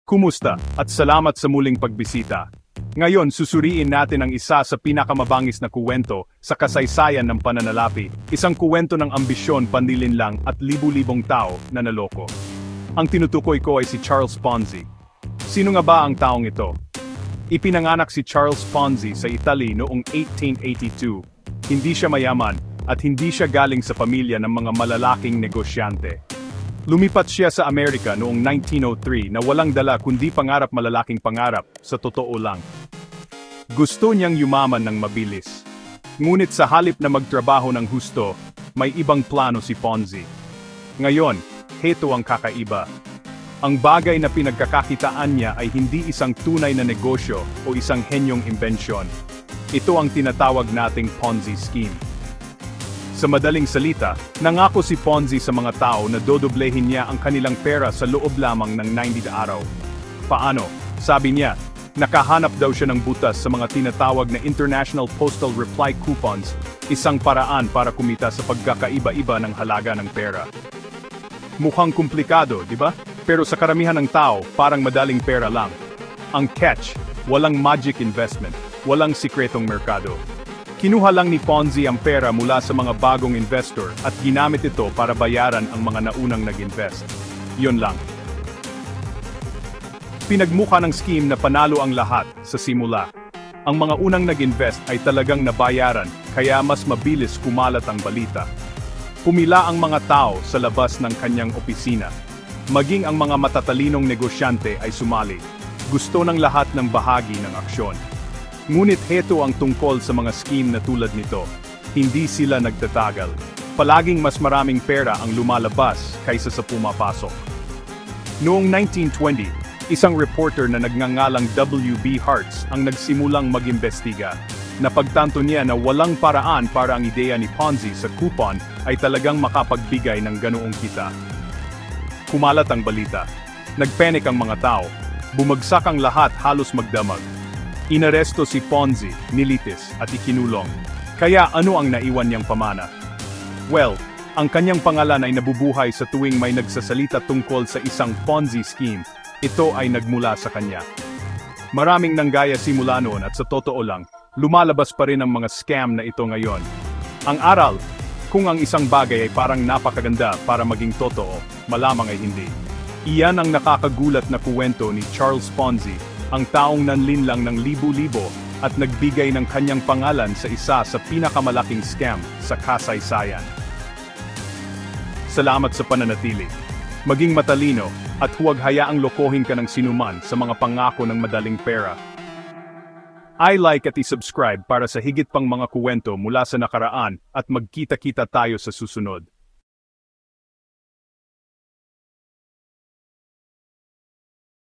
Kumusta at salamat sa muling pagbisita. Ngayon susuriin natin ang isa sa pinakamabangis na kuwento sa kasaysayan ng pananalapi, isang kuwento ng ambisyon, panlilinlang at libu-libong tao na naloko. Ang tinutukoy ko ay si Charles Ponzi. Sino nga ba ang taong ito? Ipinanganak si Charles Ponzi sa Italy noong 1882. Hindi siya mayaman at hindi siya galing sa pamilya ng mga malalaking negosyante. Lumipat siya sa Amerika noong 1903 na walang dala kundi malalaking pangarap, sa totoo lang. Gusto niyang yumaman ng mabilis. Ngunit sa halip na magtrabaho ng husto, may ibang plano si Ponzi. Ngayon, heto ang kakaiba. Ang bagay na pinagkakakitaan niya ay hindi isang tunay na negosyo o isang henyong imbensyon. Ito ang tinatawag nating Ponzi scheme. Sa madaling salita, nangako si Ponzi sa mga tao na dodoblehin niya ang kanilang pera sa loob lamang ng 90 araw. Paano? Sabi niya, nakahanap daw siya ng butas sa mga tinatawag na International Postal Reply Coupons, isang paraan para kumita sa pagkakaiba-iba ng halaga ng pera. Mukhang komplikado, di ba? Pero sa karamihan ng tao, parang madaling pera lang. Ang catch, walang magic investment, walang sikretong merkado. Kinuha lang ni Ponzi ang pera mula sa mga bagong investor at ginamit ito para bayaran ang mga naunang nag-invest. Yon lang. Pinagmukha ng scheme na panalo ang lahat sa simula. Ang mga unang nag-invest ay talagang nabayaran, kaya mas mabilis kumalat ang balita. Pumila ang mga tao sa labas ng kanyang opisina. Maging ang mga matatalinong negosyante ay sumali. Gusto ng lahat ng bahagi ng aksyon. Ngunit heto ang tungkol sa mga scheme na tulad nito. Hindi sila nagtatagal. Palaging mas maraming pera ang lumalabas kaysa sa pumapasok. Noong 1920, isang reporter na nagngangalang W.B. Hartz ang nagsimulang mag-imbestiga. Napagtanto niya na walang paraan para ang ideya ni Ponzi sa coupon ay talagang makapagbigay ng ganoong kita. Kumalat ang balita. Nagpanik ang mga tao. Bumagsak ang lahat, halos magdamag. Inaresto si Ponzi, nilitis, at ikinulong. Kaya ano ang naiwan niyang pamana? Well, ang kanyang pangalan ay nabubuhay sa tuwing may nagsasalita tungkol sa isang Ponzi scheme. Ito ay nagmula sa kanya. Maraming nanggaya simula noon at sa totoo lang, lumalabas pa rin ang mga scam na ito ngayon. Ang aral, kung ang isang bagay ay parang napakaganda para maging totoo, malamang ay hindi. Iyan ang nakakagulat na kuwento ni Charles Ponzi, ang taong nanlinlang ng libu-libo at nagbigay ng kanyang pangalan sa isa sa pinakamalaking scam sa kasaysayan. Salamat sa pananatili. Maging matalino at huwag hayaang lokohin ka ng sinuman sa mga pangako ng madaling pera. I-like at i-subscribe para sa higit pang mga kuwento mula sa nakaraan at magkita-kita tayo sa susunod.